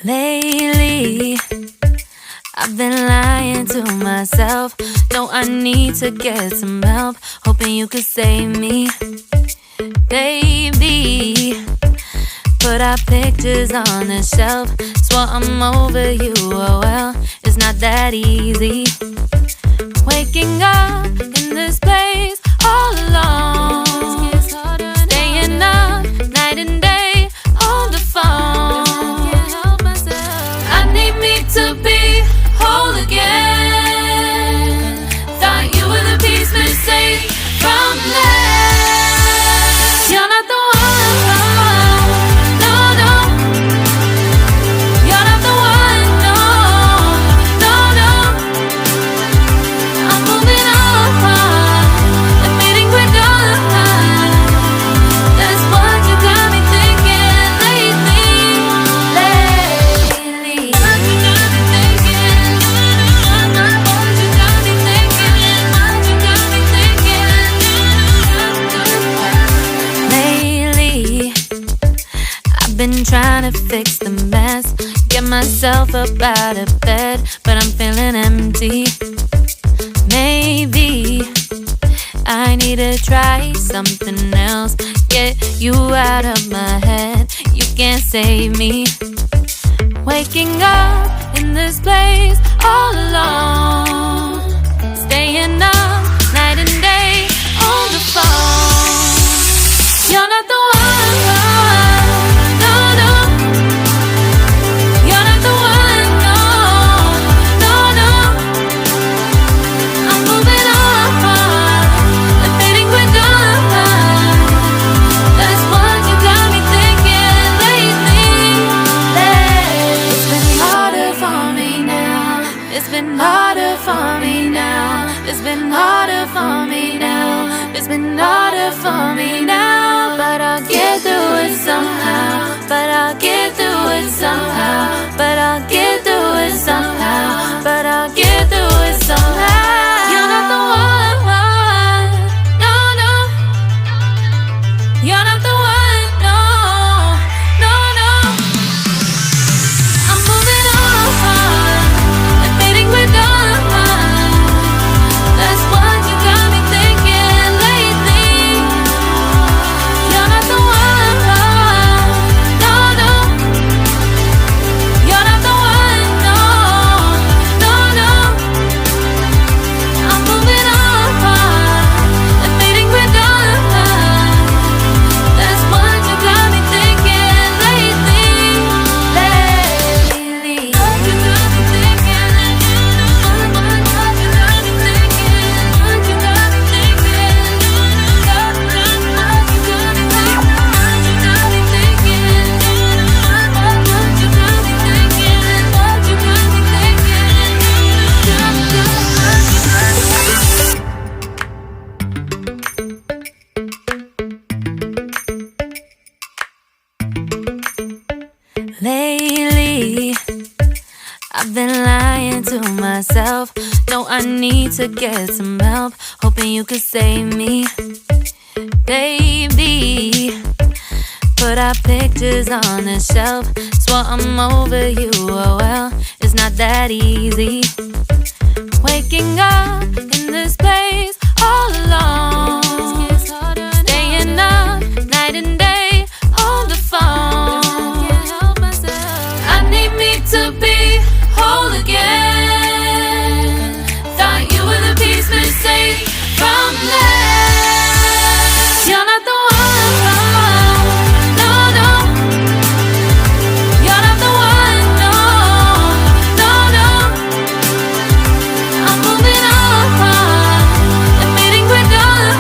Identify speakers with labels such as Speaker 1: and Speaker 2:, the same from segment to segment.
Speaker 1: Lately, I've been lying to myself. No, I need to get some help. Hoping you could save me, baby. Put our pictures on the shelf. Swore I'm over you, oh well, it's not that easy. Waking up in this place all alone, staying up night and day on the phone. I need me to be whole again. Thought you were the piece missing from left. You're not the one, no, no. You're not the one, no, no, no. I'm moving on, admitting we're done. That's what you got me thinking lately. What you got me thinking? What you got me thinking? What you got me thinking? Lately, I've been trying to fix the mess, get myself up out of bed, but I'm feeling empty. Maybe I need to try something else. Get you out of my head, you can't save me. Waking up in this place all alone, staying up night and day on the phone. You're not the one, no, no. You're not the one, no, no, no. I'm moving on, admitting we're done. That's what you got me thinking lately. It's been harder for me now. It's been harder for me now. It's been harder for me now. It's been harder for me now. But I'll get through it somehow. But I'll get through it somehow. But I'll get through it somehow. But I'll get through it somehow. You're not the one, no, no. You're not the one, no, no, no. I'm moving on, admitting we're done. That's what you got me thinking lately. You're not the one, no, no. You're not the one, no, no, no. I'm moving on, admitting we're done. That's what you got me thinking lately. What you got me thinking? What you got me thinking? What you got me thinking? What you got me thinking? What you got me thinking? What you got me thinking? What you got me thinking? Lately, I've been lying to myself. No, I need to get some help. Hoping you could save me, baby. Put our pictures on the shelf. Swore I'm over you, oh well, it's not that easy. Waking up in this place all alone, staying up night and day on the phone. I need me to be whole again. Thought you were the piece missing from left. You're not the one, no, no. You're not the one, no, no, no. I'm moving on, admitting we're done.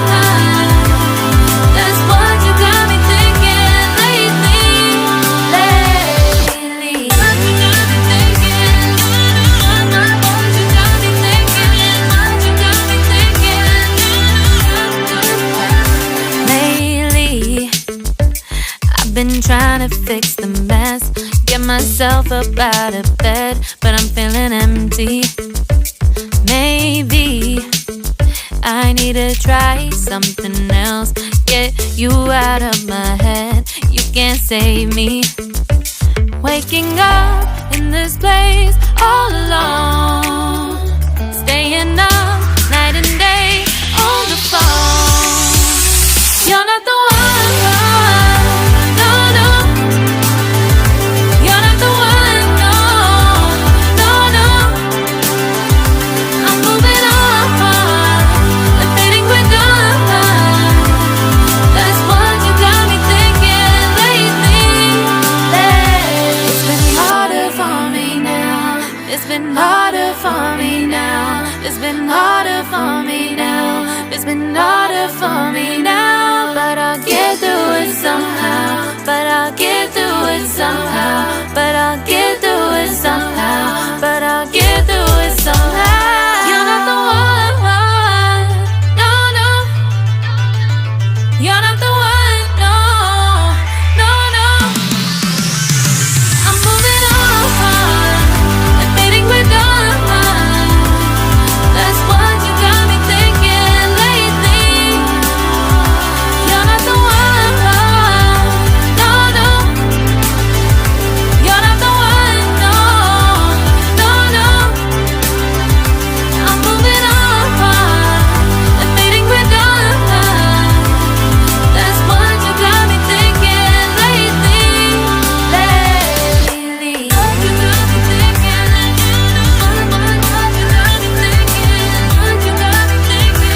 Speaker 1: That's what you got me thinking lately. What you got me thinking? What you got me thinking? What you got me thinking? Lately, I've been trying to fix the mess, get myself up out of bed, but I'm feeling empty. Maybe I need to try something else. Get you out of my head, you can't save me. Waking up in this place all alone, staying up night and day on the phone. You're not the one, no, no. You're not the one, no, no, no. I'm moving on, I'm fading quicker. That's what you got me thinking lately. It's been harder for me now. It's been harder for me now. It's been harder for me now. It's been harder for me now. But I'll get through it somehow. But I'll get through it somehow. But I'll get through it somehow. But I'll get through it somehow. You're not the one, no, no. You're not the one, no, no, no. I'm moving on, I'm fading quicker. That's what you got me thinking lately. You're not the one, no, no. You're not the one, no, no, no. I'm moving on, I'm fading quicker. That's what you got me thinking lately. What you got me thinking? What you got me thinking? What you got me thinking? What you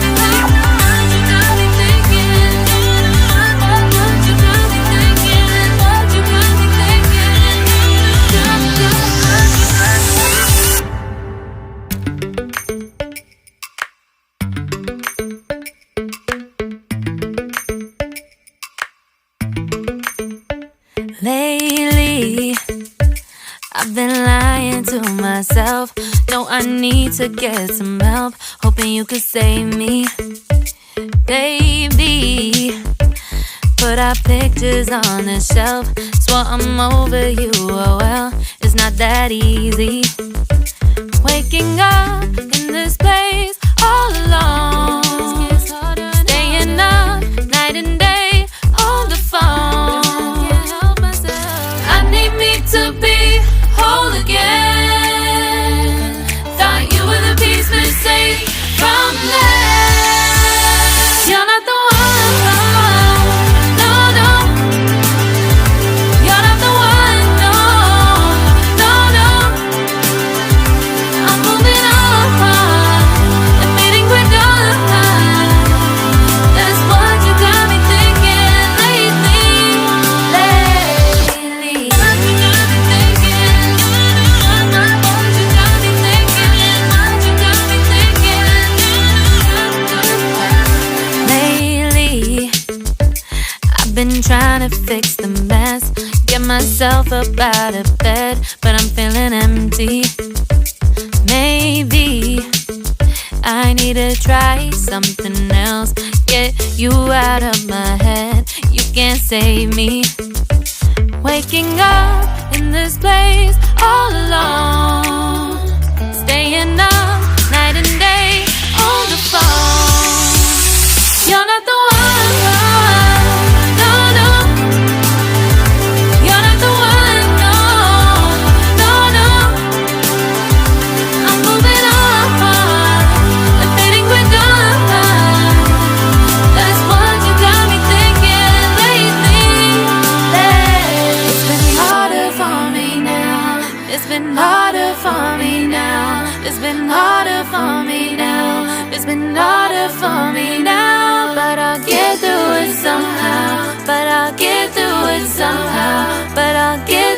Speaker 1: got me thinking? What you got me thinking? What you got me thinking? What you got me thinking? Lately, I've been lying to myself. No, I need to get some help. Hoping you could save me, baby. Put our pictures on the shelf. Swore I'm over you, oh well, it's not that easy. Waking up in this place all alone, staying up night and day on the phone. I need me to be whole again. Thought you were the piece missing from left. You're not the one, no, no. You're not the one, no, no, no. I'm moving on, I'm fading quicker. That's what you got me thinking lately. What you got me thinking? What you got me thinking? What you got me thinking? Lately, I've been trying to fix the mess, get myself up out of bed, but I'm feeling empty. Maybe I need to try something else. Get you out of my head, you can't save me. Waking up in this place all alone, staying up night and day on the phone. You're not the one, no, no. You're not the one, no, no, no. I'm moving on, I'm fading quicker. That's what you got me thinking lately. It's been harder for me now. It's been harder for me now. It's been harder for me now. It's been harder for me now. But I'll get through it somehow. But I'll get through it somehow. But I'll get